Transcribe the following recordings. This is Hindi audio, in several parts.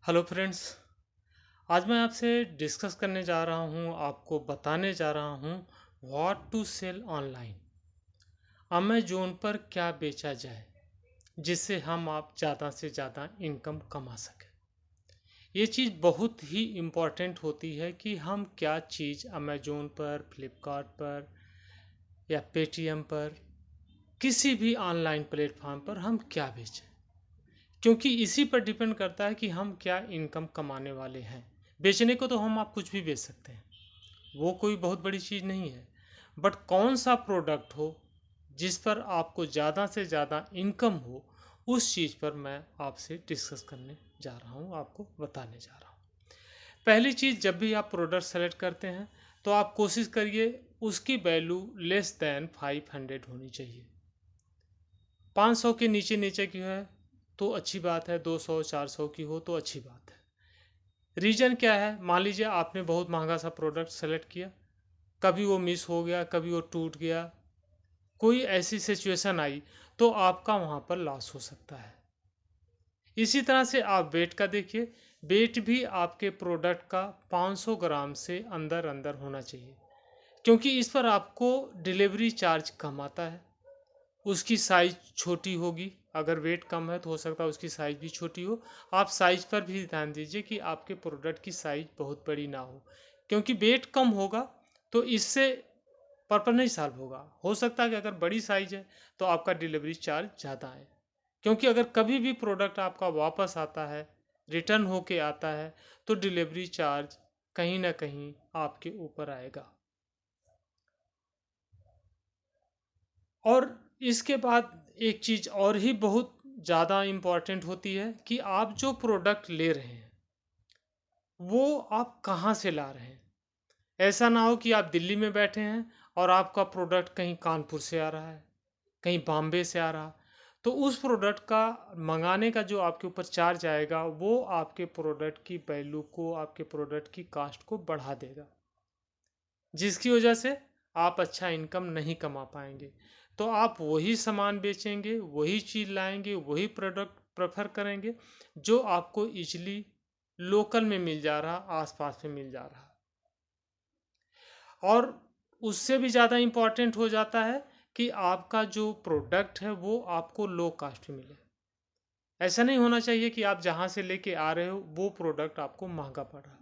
Hello friends. आज मैं आपसे डिस्कस करने जा रहा हूँ, आपको बताने जा रहा हूँ what to sell online. Amazon पर क्या बेचा जाए जिससे हम आप ज़्यादा से ज़्यादा इनकम कमा सकें। ये चीज़ बहुत ही इम्पॉर्टेंट होती है कि हम क्या चीज़ अमेजोन पर, फ्लिपकार्ट पर या पेटीएम पर, किसी भी ऑनलाइन प्लेटफॉर्म पर हम क्या बेचें, क्योंकि इसी पर डिपेंड करता है कि हम क्या इनकम कमाने वाले हैं। बेचने को तो हम आप कुछ भी बेच सकते हैं, वो कोई बहुत बड़ी चीज़ नहीं है। बट कौन सा प्रोडक्ट हो जिस पर आपको ज़्यादा से ज़्यादा इनकम हो, उस चीज़ पर मैं आपसे डिस्कस करने जा रहा हूँ, आपको बताने जा रहा हूँ। पहली चीज़, जब भी आप प्रोडक्ट सेलेक्ट करते हैं तो आप कोशिश करिए उसकी वैल्यू लेस दैन 500 होनी चाहिए। 500 के नीचे नीचे की है तो अच्छी बात है, 200 400 की हो तो अच्छी बात है। रीज़न क्या है? मान लीजिए आपने बहुत महंगा सा प्रोडक्ट सेलेक्ट किया, कभी वो मिस हो गया, कभी वो टूट गया, कोई ऐसी सिचुएशन आई तो आपका वहाँ पर लॉस हो सकता है। इसी तरह से आप वेट का देखिए, वेट भी आपके प्रोडक्ट का 500 ग्राम से अंदर अंदर होना चाहिए, क्योंकि इस पर आपको डिलीवरी चार्ज कम आता है। उसकी साइज छोटी होगी, अगर वेट कम है तो हो सकता है उसकी साइज भी छोटी हो। आप साइज पर भी ध्यान दीजिए कि आपके प्रोडक्ट की साइज बहुत बड़ी ना क्योंकि वेट कम होगा तो इससे पर्पल नहीं सॉल्व होगा। हो सकता है कि अगर बड़ी साइज है तो आपका डिलीवरी चार्ज ज़्यादा है, क्योंकि अगर कभी भी प्रोडक्ट आपका वापस आता है, रिटर्न होके आता है, तो डिलीवरी चार्ज कहीं ना कहीं आपके ऊपर आएगा। और इसके बाद एक चीज़ और ही बहुत ज़्यादा इम्पॉर्टेंट होती है कि आप जो प्रोडक्ट ले रहे हैं वो आप कहाँ से ला रहे हैं। ऐसा ना हो कि आप दिल्ली में बैठे हैं और आपका प्रोडक्ट कहीं कानपुर से आ रहा है, कहीं बॉम्बे से आ रहा, तो उस प्रोडक्ट का मंगाने का जो आपके ऊपर चार्ज आएगा वो आपके प्रोडक्ट की वैल्यू को, आपके प्रोडक्ट की कास्ट को बढ़ा देगा, जिसकी वजह से आप अच्छा इनकम नहीं कमा पाएंगे। तो आप वही सामान बेचेंगे, वही चीज़ लाएंगे, वही प्रोडक्ट प्रेफर करेंगे जो आपको इजली लोकल में मिल जा रहा, आसपास में मिल जा रहा। और उससे भी ज़्यादा इम्पॉर्टेंट हो जाता है कि आपका जो प्रोडक्ट है वो आपको लो कास्ट में मिले। ऐसा नहीं होना चाहिए कि आप जहाँ से लेके आ रहे हो वो प्रोडक्ट आपको महंगा पड़ रहा।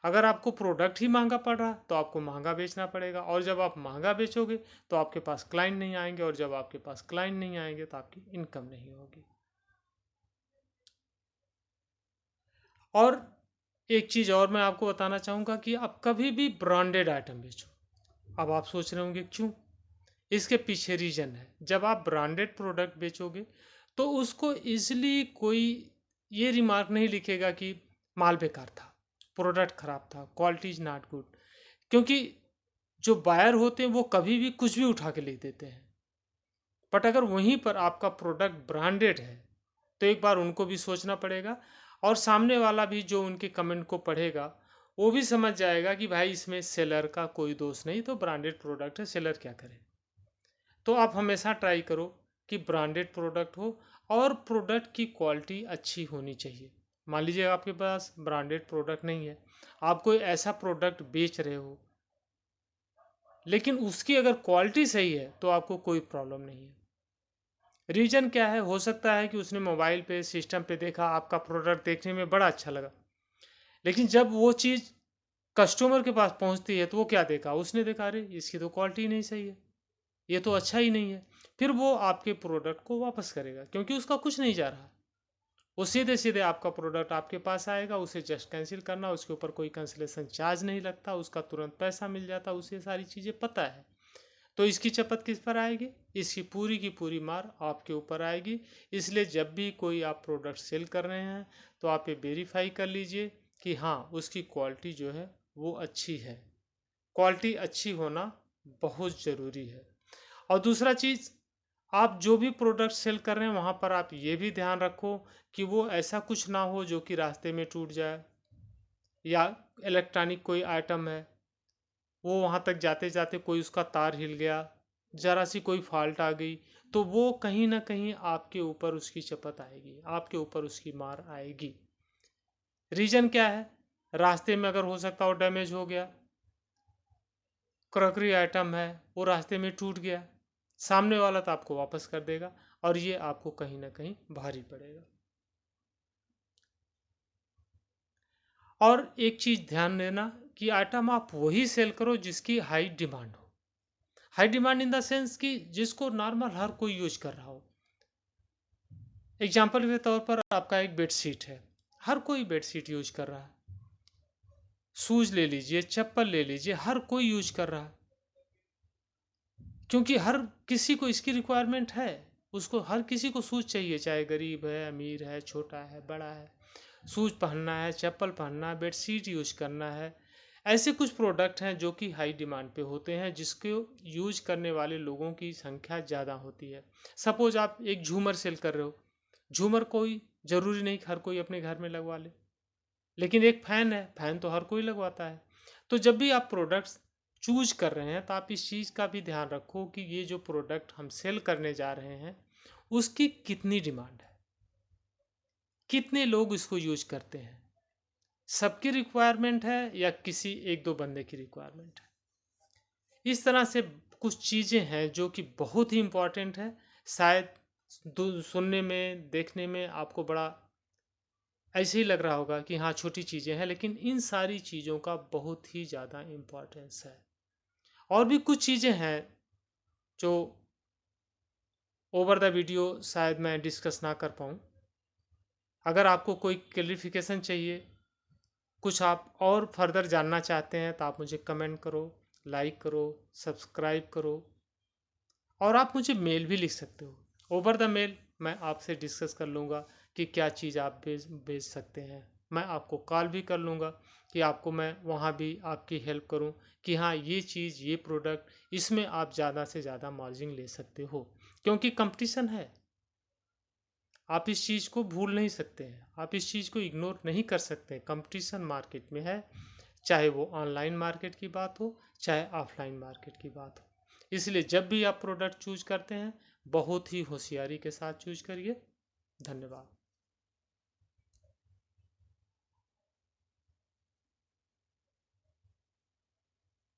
अगर आपको प्रोडक्ट ही महंगा पड़ रहा तो आपको महंगा बेचना पड़ेगा, और जब आप महंगा बेचोगे तो आपके पास क्लाइंट नहीं आएंगे, और जब आपके पास क्लाइंट नहीं आएंगे तो आपकी इनकम नहीं होगी। और एक चीज़ और मैं आपको बताना चाहूँगा कि आप कभी भी ब्रांडेड आइटम बेचो। अब आप सोच रहे होंगे क्यों? इसके पीछे रीज़न है। जब आप ब्रांडेड प्रोडक्ट बेचोगे तो उसको ईज़िली कोई ये रिमार्क नहीं लिखेगा कि माल बेकार था, प्रोडक्ट ख़राब था, क्वालिटी इज़ नॉट गुड। क्योंकि जो बायर होते हैं वो कभी भी कुछ भी उठा के लिख देते हैं। बट अगर वहीं पर आपका प्रोडक्ट ब्रांडेड है तो एक बार उनको भी सोचना पड़ेगा, और सामने वाला भी जो उनके कमेंट को पढ़ेगा वो भी समझ जाएगा कि भाई इसमें सेलर का कोई दोष नहीं, तो ब्रांडेड प्रोडक्ट है, सेलर क्या करे। तो आप हमेशा ट्राई करो कि ब्रांडेड प्रोडक्ट हो और प्रोडक्ट की क्वालिटी अच्छी होनी चाहिए। मान लीजिए आपके पास ब्रांडेड प्रोडक्ट नहीं है, आप कोई ऐसा प्रोडक्ट बेच रहे हो लेकिन उसकी अगर क्वालिटी सही है तो आपको कोई प्रॉब्लम नहीं है। रीज़न क्या है? हो सकता है कि उसने मोबाइल पे, सिस्टम पे देखा, आपका प्रोडक्ट देखने में बड़ा अच्छा लगा, लेकिन जब वो चीज़ कस्टमर के पास पहुंचती है तो वो क्या देखा? उसने देखा अरे इसकी तो क्वालिटी नहीं सही है, ये तो अच्छा ही नहीं है। फिर वो आपके प्रोडक्ट को वापस करेगा, क्योंकि उसका कुछ नहीं जा रहा। वो सीधे सीधे आपका प्रोडक्ट आपके पास आएगा, उसे जस्ट कैंसिल करना, उसके ऊपर कोई कैंसिलेशन चार्ज नहीं लगता, उसका तुरंत पैसा मिल जाता, उसे सारी चीज़ें पता है। तो इसकी चपत किस पर आएगी? इसकी की पूरी मार आपके ऊपर आएगी। इसलिए जब भी कोई आप प्रोडक्ट सेल कर रहे हैं तो आप ये वेरीफाई कर लीजिए कि हाँ उसकी क्वालिटी जो है वो अच्छी है। क्वालिटी अच्छी होना बहुत ज़रूरी है। और दूसरा चीज़, आप जो भी प्रोडक्ट सेल कर रहे हैं वहाँ पर आप ये भी ध्यान रखो कि वो ऐसा कुछ ना हो जो कि रास्ते में टूट जाए, या इलेक्ट्रॉनिक कोई आइटम है, वो वहाँ तक जाते जाते कोई उसका तार हिल गया, ज़रा सी कोई फॉल्ट आ गई, तो वो कहीं ना कहीं आपके ऊपर उसकी चपत आएगी, आपके ऊपर उसकी मार आएगी। रीज़न क्या है? रास्ते में अगर हो सकता हो डैमेज हो गया, क्रॉकरी आइटम है वो रास्ते में टूट गया, सामने वाला तो आपको वापस कर देगा और ये आपको कहीं ना कहीं भारी पड़ेगा। और एक चीज़ ध्यान देना कि आइटम आप वही सेल करो जिसकी हाई डिमांड हो। High demand in the sense कि जिसको नॉर्मल हर कोई यूज कर रहा हो। एग्जाम्पल के तौर पर आपका एक बेडशीट है, हर कोई बेडशीट यूज कर रहा है। शूज ले लीजिए, चप्पल ले लीजिए, हर कोई यूज कर रहा है, क्योंकि हर किसी को इसकी रिक्वायरमेंट है। उसको हर किसी को शूज चाहिए, चाहे गरीब है, अमीर है, छोटा है, बड़ा है। शूज पहनना है, चप्पल पहनना है, बेडशीट यूज करना है। ऐसे कुछ प्रोडक्ट हैं जो कि हाई डिमांड पे होते हैं, जिसको यूज करने वाले लोगों की संख्या ज़्यादा होती है। सपोज आप एक झूमर सेल कर रहे हो, झूमर कोई ज़रूरी नहीं हर कोई अपने घर में लगवा ले, लेकिन एक फ़ैन है, फ़ैन तो हर कोई लगवाता है। तो जब भी आप प्रोडक्ट्स चूज कर रहे हैं तो आप इस चीज़ का भी ध्यान रखो कि ये जो प्रोडक्ट हम सेल करने जा रहे हैं उसकी कितनी डिमांड है, कितने लोग इसको यूज करते हैं, सबकी रिक्वायरमेंट है या किसी एक दो बंदे की रिक्वायरमेंट है। इस तरह से कुछ चीज़ें हैं जो कि बहुत ही इम्पोर्टेंट है। शायद सुनने में देखने में आपको बड़ा ऐसे ही लग रहा होगा कि हाँ छोटी चीज़ें हैं, लेकिन इन सारी चीज़ों का बहुत ही ज़्यादा इम्पोर्टेंस है। और भी कुछ चीज़ें हैं जो ओवर द वीडियो शायद मैं डिस्कस ना कर पाऊँ। अगर आपको कोई क्लेरिफिकेशन चाहिए, कुछ आप और फर्दर जानना चाहते हैं तो आप मुझे कमेंट करो, लाइक करो, सब्सक्राइब करो, और आप मुझे मेल भी लिख सकते हो। ओवर द मेल मैं आपसे डिस्कस कर लूँगा कि क्या चीज़ आप भेज सकते हैं। मैं आपको कॉल भी कर लूँगा कि आपको मैं वहाँ भी आपकी हेल्प करूँ कि हाँ ये चीज़, ये प्रोडक्ट, इसमें आप ज़्यादा से ज़्यादा मार्जिन ले सकते हो, क्योंकि कंपटीशन है। आप इस चीज़ को भूल नहीं सकते हैं, आप इस चीज़ को इग्नोर नहीं कर सकते। कंपटीशन मार्केट में है, चाहे वो ऑनलाइन मार्केट की बात हो, चाहे ऑफलाइन मार्केट की बात हो। इसलिए जब भी आप प्रोडक्ट चूज करते हैं बहुत ही होशियारी के साथ चूज करिए। धन्यवाद।